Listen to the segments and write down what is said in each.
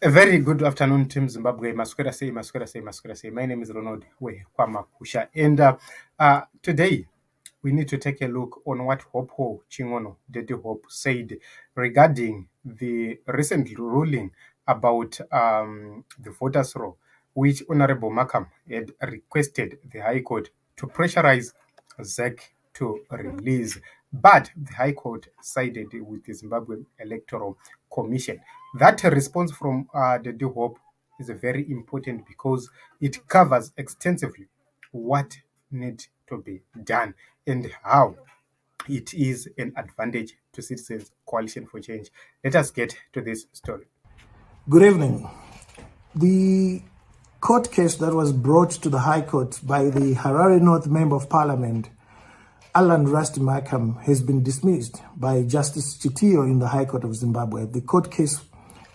A very good afternoon, Team Zimbabwe. Masquera say. My name is Ronald We kwa Makusha. And today, we need to take a look on what Hopewell Chin'ono, Daddy Hope, said regarding the recent ruling about the voters' roll, which Honorable Markham had requested the High Court to pressurize ZEC to release. But the High Court sided with the Zimbabwe Electoral Commission. That response from the Hope is very important because it covers extensively what needs to be done and how it is an advantage to citizens coalition for change. Let us get to this story. Good evening. The court case that was brought to the High Court by the Harare North Member of Parliament, Alan Rusty Markham, has been dismissed by Justice Katiyo in the High Court of Zimbabwe. The court case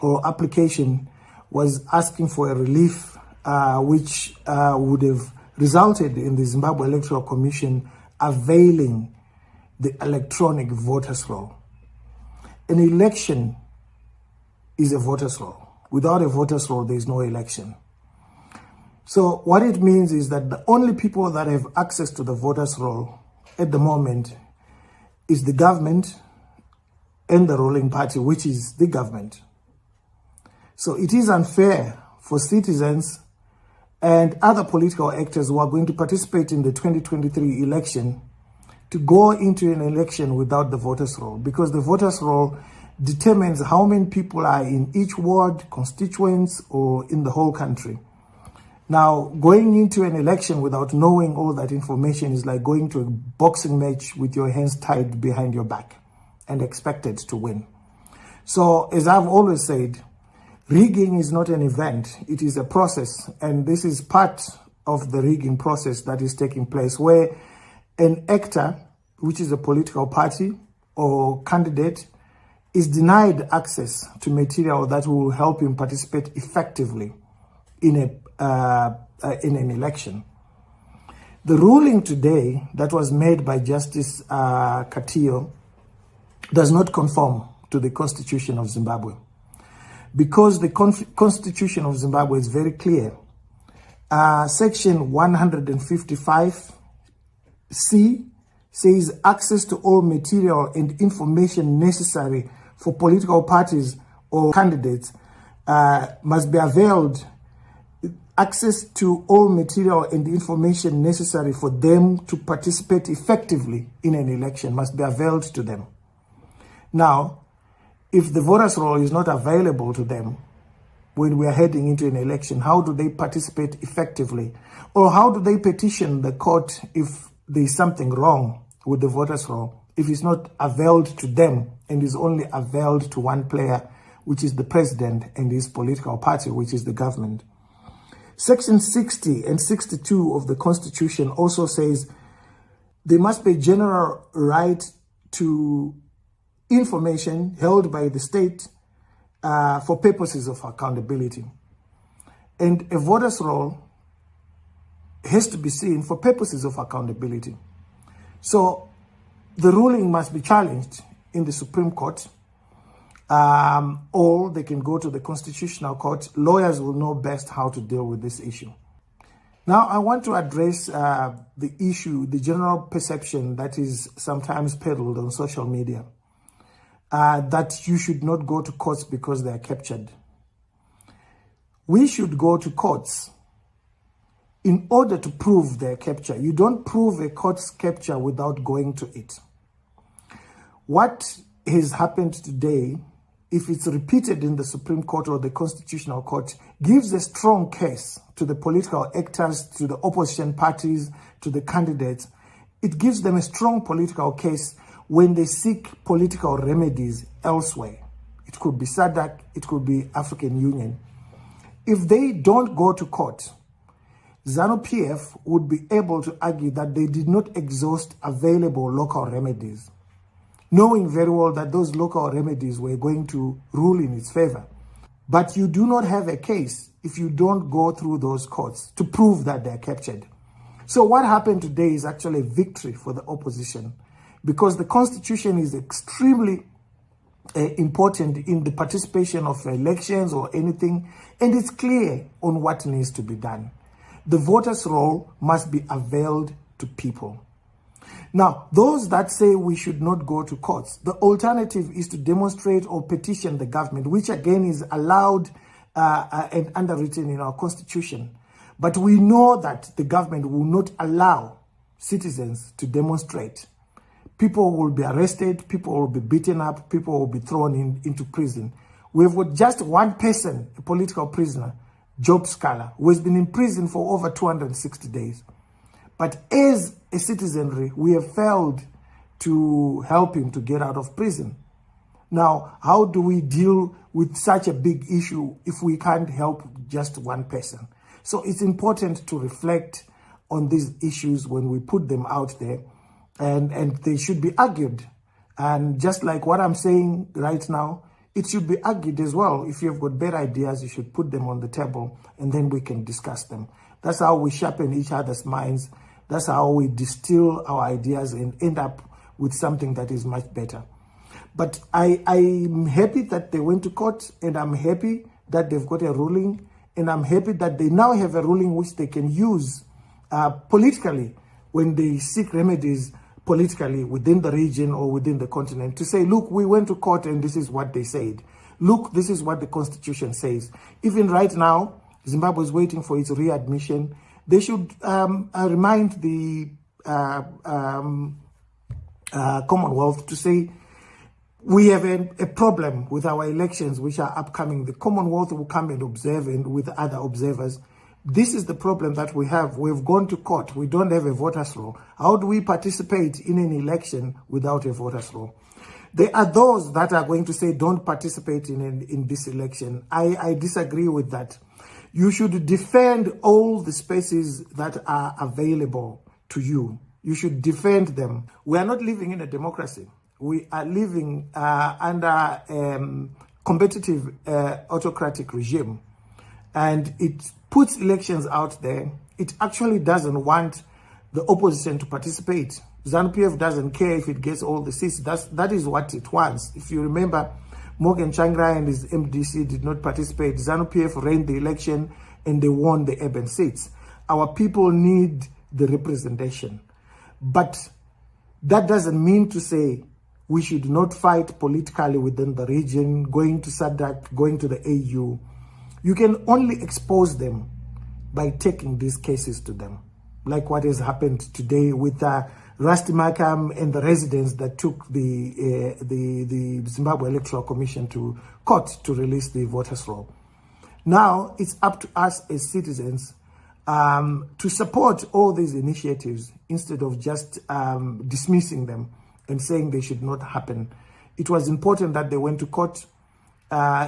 or application was asking for a relief which would have resulted in the Zimbabwe Electoral Commission availing the electronic voters' roll. An election is a voters' roll. Without a voters' roll, there is no election. So what it means is that the only people that have access to the voters' roll at the moment is the government and the ruling party, which is the government. So it is unfair for citizens and other political actors who are going to participate in the 2023 election to go into an election without the voters' roll, because the voters' roll determines how many people are in each ward, constituents, or in the whole country. Now, going into an election without knowing all that information is like going to a boxing match with your hands tied behind your back and expected to win. So, as I've always said, rigging is not an event, it is a process, and this is part of the rigging process that is taking place, where an actor, which is a political party or candidate, is denied access to material that will help him participate effectively in an election. The ruling today that was made by Justice Katiyo does not conform to the Constitution of Zimbabwe, because the Constitution of Zimbabwe is very clear. Section 155C says access to all material and information necessary for political parties or candidates must be availed. Access to all material and information necessary for them to participate effectively in an election must be availed to them. Now, if the voters' roll is not available to them when we are heading into an election, how do they participate effectively? Or how do they petition the court if there is something wrong with the voters' roll, if it's not availed to them and is only availed to one player, which is the president and his political party, which is the government? Section 60 and 62 of the Constitution also says there must be a general right to information held by the state for purposes of accountability. And a voter's roll has to be seen for purposes of accountability. So the ruling must be challenged in the Supreme Court, or they can go to the Constitutional Court. Lawyers will know best how to deal with this issue. Now, I want to address the issue, the general perception that is sometimes peddled on social media, that you should not go to courts because they are captured. We should go to courts in order to prove their capture. You don't prove a court's capture without going to it. What has happened today, if it's repeated in the Supreme Court or the Constitutional Court, gives a strong case to the political actors, to the opposition parties, to the candidates. It gives them a strong political case when they seek political remedies elsewhere. It could be SADC, it could be African Union. If they don't go to court, ZANU-PF would be able to argue that they did not exhaust available local remedies, knowing very well that those local remedies were going to rule in its favor. But you do not have a case if you don't go through those courts to prove that they're captured. So what happened today is actually a victory for the opposition, because the Constitution is extremely important in the participation of elections or anything, and it's clear on what needs to be done. The voters' roll must be availed to people. Now, those that say we should not go to courts, the alternative is to demonstrate or petition the government, which again is allowed and underwritten in our constitution. But we know that the government will not allow citizens to demonstrate. People will be arrested, people will be beaten up, people will be thrown into prison. We've got just one person, a political prisoner, Job Scala, who has been in prison for over 260 days. But as a citizenry, we have failed to help him to get out of prison. Now, how do we deal with such a big issue if we can't help just one person? So it's important to reflect on these issues when we put them out there, and they should be argued. And just like what I'm saying right now, it should be argued as well. If you've got better ideas, you should put them on the table, and then we can discuss them. That's how we sharpen each other's minds. That's how we distill our ideas and end up with something that is much better. But I'm happy that they went to court, and I'm happy that they've got a ruling, and I'm happy that they now have a ruling which they can use politically when they seek remedies politically within the region or within the continent, to say, look, we went to court and this is what they said. Look, this is what the constitution says. Even right now, Zimbabwe is waiting for its readmission. They should remind the Commonwealth to say, we have a problem with our elections which are upcoming. The Commonwealth will come and observe, and with other observers. This is the problem that we have. We've gone to court. We don't have a voters' roll. How do we participate in an election without a voters' roll? There are those that are going to say, don't participate in this election. I disagree with that. You should defend all the spaces that are available to you. You should defend them. We are not living in a democracy. We are living under a competitive autocratic regime. And it puts elections out there. It actually doesn't want the opposition to participate. ZANU-PF doesn't care if it gets all the seats. That is what it wants. If you remember, Morgan Changra and his MDC did not participate. ZANU-PF ran the election and they won the urban seats. Our people need the representation. But that doesn't mean to say we should not fight politically within the region, going to SADC, going to the AU. You can only expose them by taking these cases to them, like what has happened today with Rusty Markham and the residents that took the Zimbabwe Electoral Commission to court to release the voters' roll. Now it's up to us as citizens to support all these initiatives instead of just dismissing them and saying they should not happen. It was important that they went to court.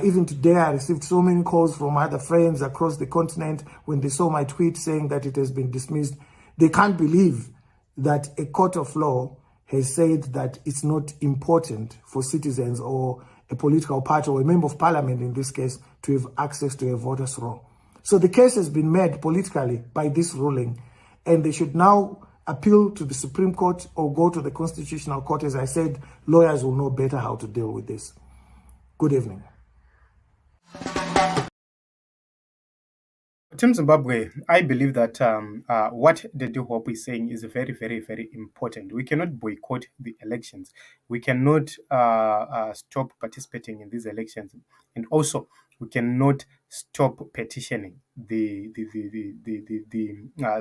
Even today, I received so many calls from other friends across the continent when they saw my tweet saying that it has been dismissed. They can't believe that a court of law has said that it's not important for citizens or a political party or a member of parliament, in this case, to have access to a voter's roll. So the case has been made politically by this ruling, and they should now appeal to the Supreme Court or go to the Constitutional Court. As I said, lawyers will know better how to deal with this. Good evening. Team Zimbabwe, I believe that what the Hope is saying is very, very, very important. We cannot boycott the elections. We cannot stop participating in these elections, and also we cannot stop petitioning the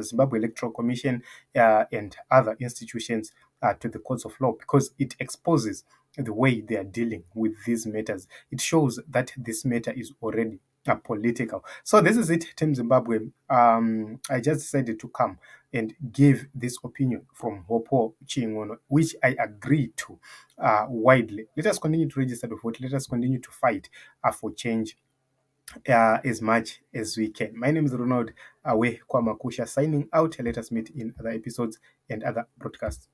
Zimbabwe Electoral Commission and other institutions to the courts of law, because it exposes the way they are dealing with these matters. It shows that this matter is already political. So this is it, Team Zimbabwe. I just decided to come and give this opinion from Hopewell Chin'ono, which I agree to widely. Let us continue to register the vote. Let us continue to fight for change as much as we can. My name is Ronald Makusha, signing out. Let us meet in other episodes and other broadcasts.